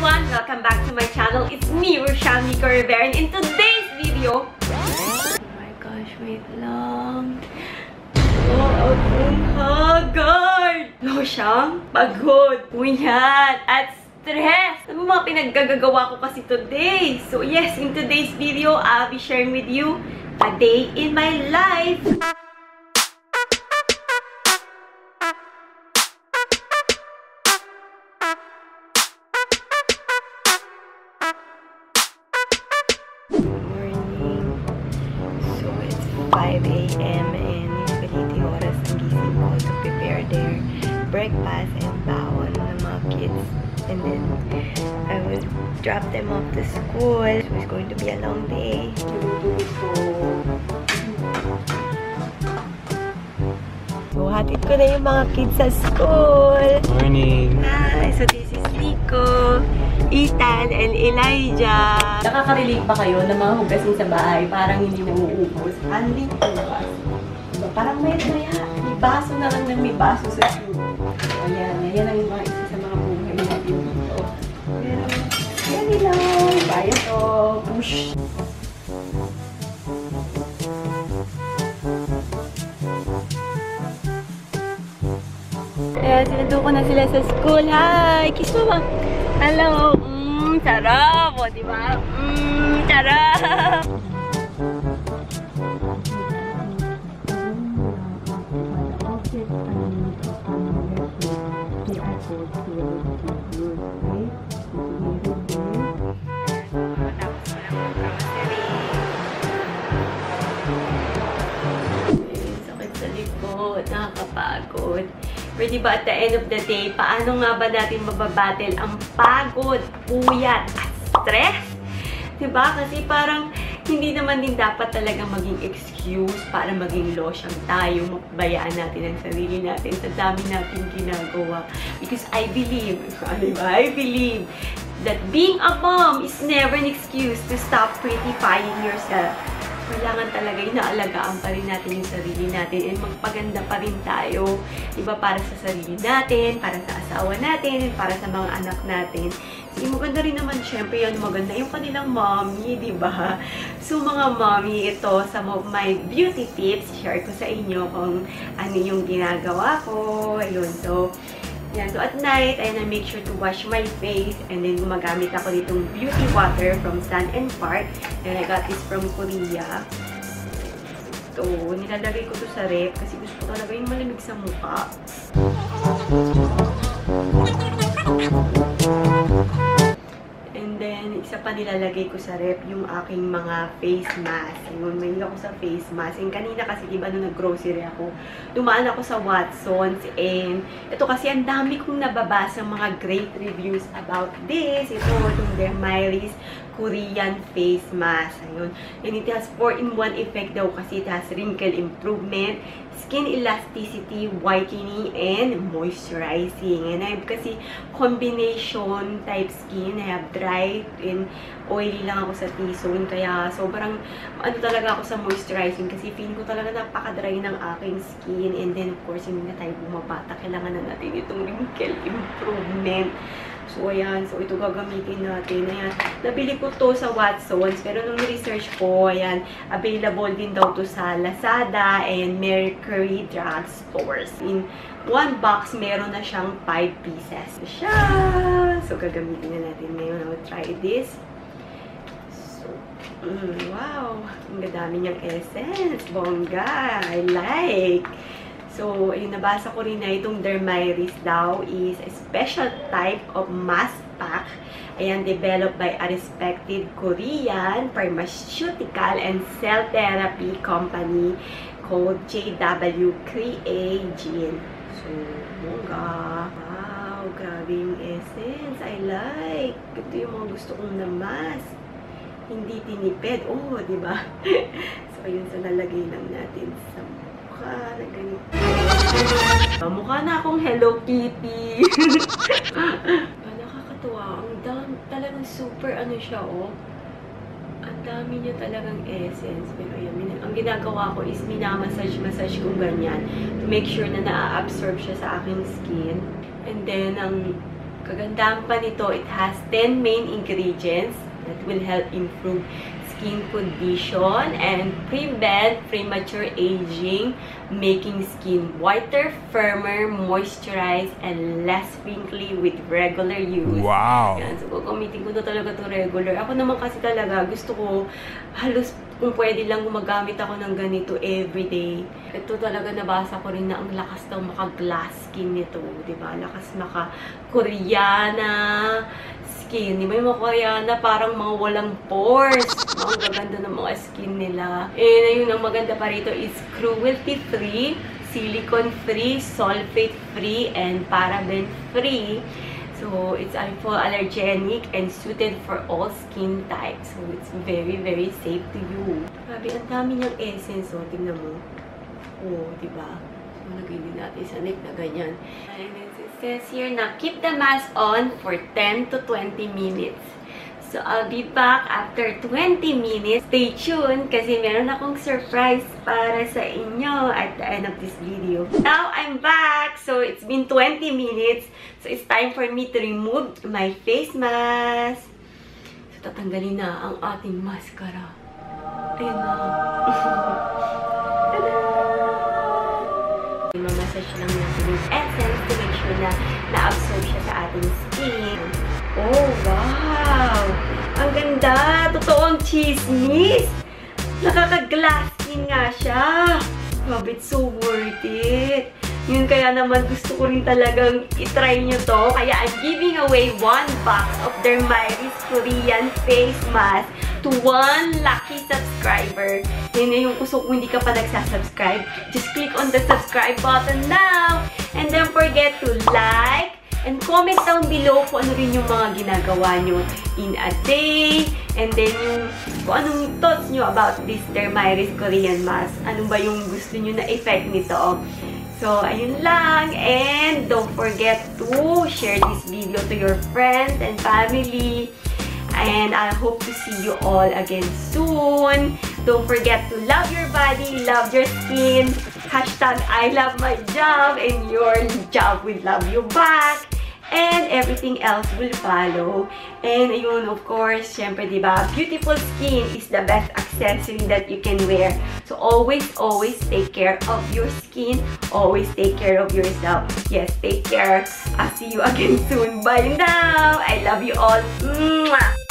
everyone! Welcome back to my channel. It's me, Rochelle Nico Rivera, and in today's video... Oh my gosh, wait lang. Oh, akong hagard! No, siyang pagod, puyat, at stress. Ano mga pinaggagawa ko kasi today? So yes, in today's video, I'll be sharing with you a day in my life. Morning. So it's 5 a.m. and usually oras ang gising ko to prepare their breakfast and baon ng mga kids. And then I will drop them off to school. So it's going to be a long day. So hatid ko na yung mga kids sa school. Morning! Hi! So this is Nico, Ethan, and Elijah. Nakaka-relate ba kayo na mga hugasin sa bahay parang hindi na uubos? Anling hugas. Diba? Parang maya-maya. May baso na lang ng may baso sa tube. So ayan. Ayan ang mga isa sa mga buhay natin dito. Pero, ayan nila. Kaya to. Push! Ayan, sinundo ko na sila sa school. Hi! Kiss mo ba? Hello! Sarap! O, diba? Sarap! Sakit sa likod. Nakakapagod. Pero diba at the end of the day, paano nga ba natin mababattle ang pagod, puyat, at stress? Diba? Kasi parang hindi naman din dapat talaga maging excuse para maging losyang tayo, mapabayaan natin ang sarili natin sa dami natin ginagawa. Because I believe, diba? I believe that being a mom is never an excuse to stop prettifying yourself. Kailangan talaga inaalagaan pa rin natin yung sarili natin and magpaganda pa rin tayo. Diba? Para sa sarili natin, para sa asawa natin, and para sa mga anak natin. So, maganda rin naman, syempre, yan maganda yung kanilang mommy, diba? So, mga mommy, ito sa my beauty tips, share ko sa inyo kung ano yung ginagawa ko. Ayun, so, yan. So, at night, I make sure to wash my face and then gumagamit ako nitong beauty water from Sun and Park. And I got this from Korea. So, nilalagay ko to sa ref kasi gusto ko talaga yung malamig sa mukha. And then, isa pa nilalagay ko sa ref yung aking mga face mask. Yun, may ako sa face mask. And kanina kasi, diba, nung nag-grocery ako, dumaan ako sa Watsons. And ito kasi, ang dami kong nababasa mga great reviews about this. Ito, yung Dermairis Korean face mask. Ayun. And it has 4-in-1 effect daw kasi it has wrinkle improvement, skin elasticity, whitening, and moisturizing. And I have kasi combination type skin. I have dry and oily lang ako sa T-zone. Kaya sobrang ano talaga ako sa moisturizing kasi feeling ko talaga napaka-dry ng aking skin. And then of course, hindi na tayo bumabata. Kailangan na natin itong wrinkle improvement. So, ayan. So, ito gagamitin natin. Ayan. Nabili ko to sa Watsons. Pero nung research ko, ayan, available din daw to sa Lazada and Mercury Drug Stores. In one box, meron na siyang 5 pieces. Siya! So, gagamitin na natin ngayon. I will try this. So, wow! Ang dami niyang essence. Bongga! I like! So, ayun, nabasa ko rin na itong Dermairis daw is a special type of mask pack. Ayan, developed by a respected Korean pharmaceutical and cell therapy company called JW Creagene. So, bongga. Wow, grabe yung essence. I like. Ito yung mga gusto kong na mask. Hindi tinipid. Oh, diba? So, ayun, so nalagay lang natin sa mukha na ganito. Mukha na akong Hello Kitty. Nakakatuwa. Ang dami, talagang super ano siya, oh. Ang dami niya talagang essence. Pero yun, ang ginagawa ko is minamassage kong ganyan to make sure na na-absorb siya sa aking skin. And then, ang Kagandahan pa nito, it has 10 main ingredients that will help improve skin condition and prevent premature aging, making skin whiter, firmer, moisturized, and less wrinkly with regular use. Wow! Yan. So, gagamitin ko na talaga ito regular. Ako naman kasi talaga, gusto ko halos kung pwede lang gumagamit ako ng ganito everyday. Ito talaga nabasa ko rin na ang lakas daw maka-glass skin nito. Diba? Lakas maka-Koreana skin. Diba yung mga Koreana parang mga walang pores. Ang gaganda ng mga skin nila. And ayun, ang maganda pa rito is cruelty-free, silicone-free, sulfate-free, and paraben-free. So, it's hypoallergenic and suited for all skin types. So, it's very, very safe to use. Grabe, ang dami niyang essence. So, tingnan mo. Oh, diba? So, lagay din natin sa neck na ganyan. And it says here na, keep the mask on for 10 to 20 minutes. So, I'll be back after 20 minutes. Stay tuned kasi meron akong surprise para sa inyo at the end of this video. Now, I'm back! So, it's been 20 minutes. So, it's time for me to remove my face mask. So, tatanggalin na ang ating mascara. Ayan na. Mamassage lang natin yung essence to make sure na na-absorb siya sa ating skin. Oh, wow! Ang ganda! Totoong chismis! Nakaka-glass skin nga siya! Grabe, it's so worth it! Yun kaya naman gusto ko rin talagang itry nyo to. Kaya I'm giving away 1 box of Dermairis Korean face mask to 1 lucky subscriber. Yun na yung gusto kung hindi ka pa nagsasubscribe. Just click on the subscribe button now! And don't forget to like, and comment down below kung ano rin yung mga ginagawa nyo in a day. And then yung kung anong thoughts nyo about this Dermairis Korean mask. Ano ba yung gusto nyo na effect nito. So, ayun lang. And don't forget to share this video to your friends and family. And I hope to see you all again soon. Don't forget to love your body, love your skin. Hashtag I love my job and your job will love you back. And everything else will follow. And ayun, of course, syempre, diba, beautiful skin is the best accessory that you can wear. So always, always take care of your skin. Always take care of yourself. Yes, take care. I'll see you again soon. Bye now. I love you all. Mwah!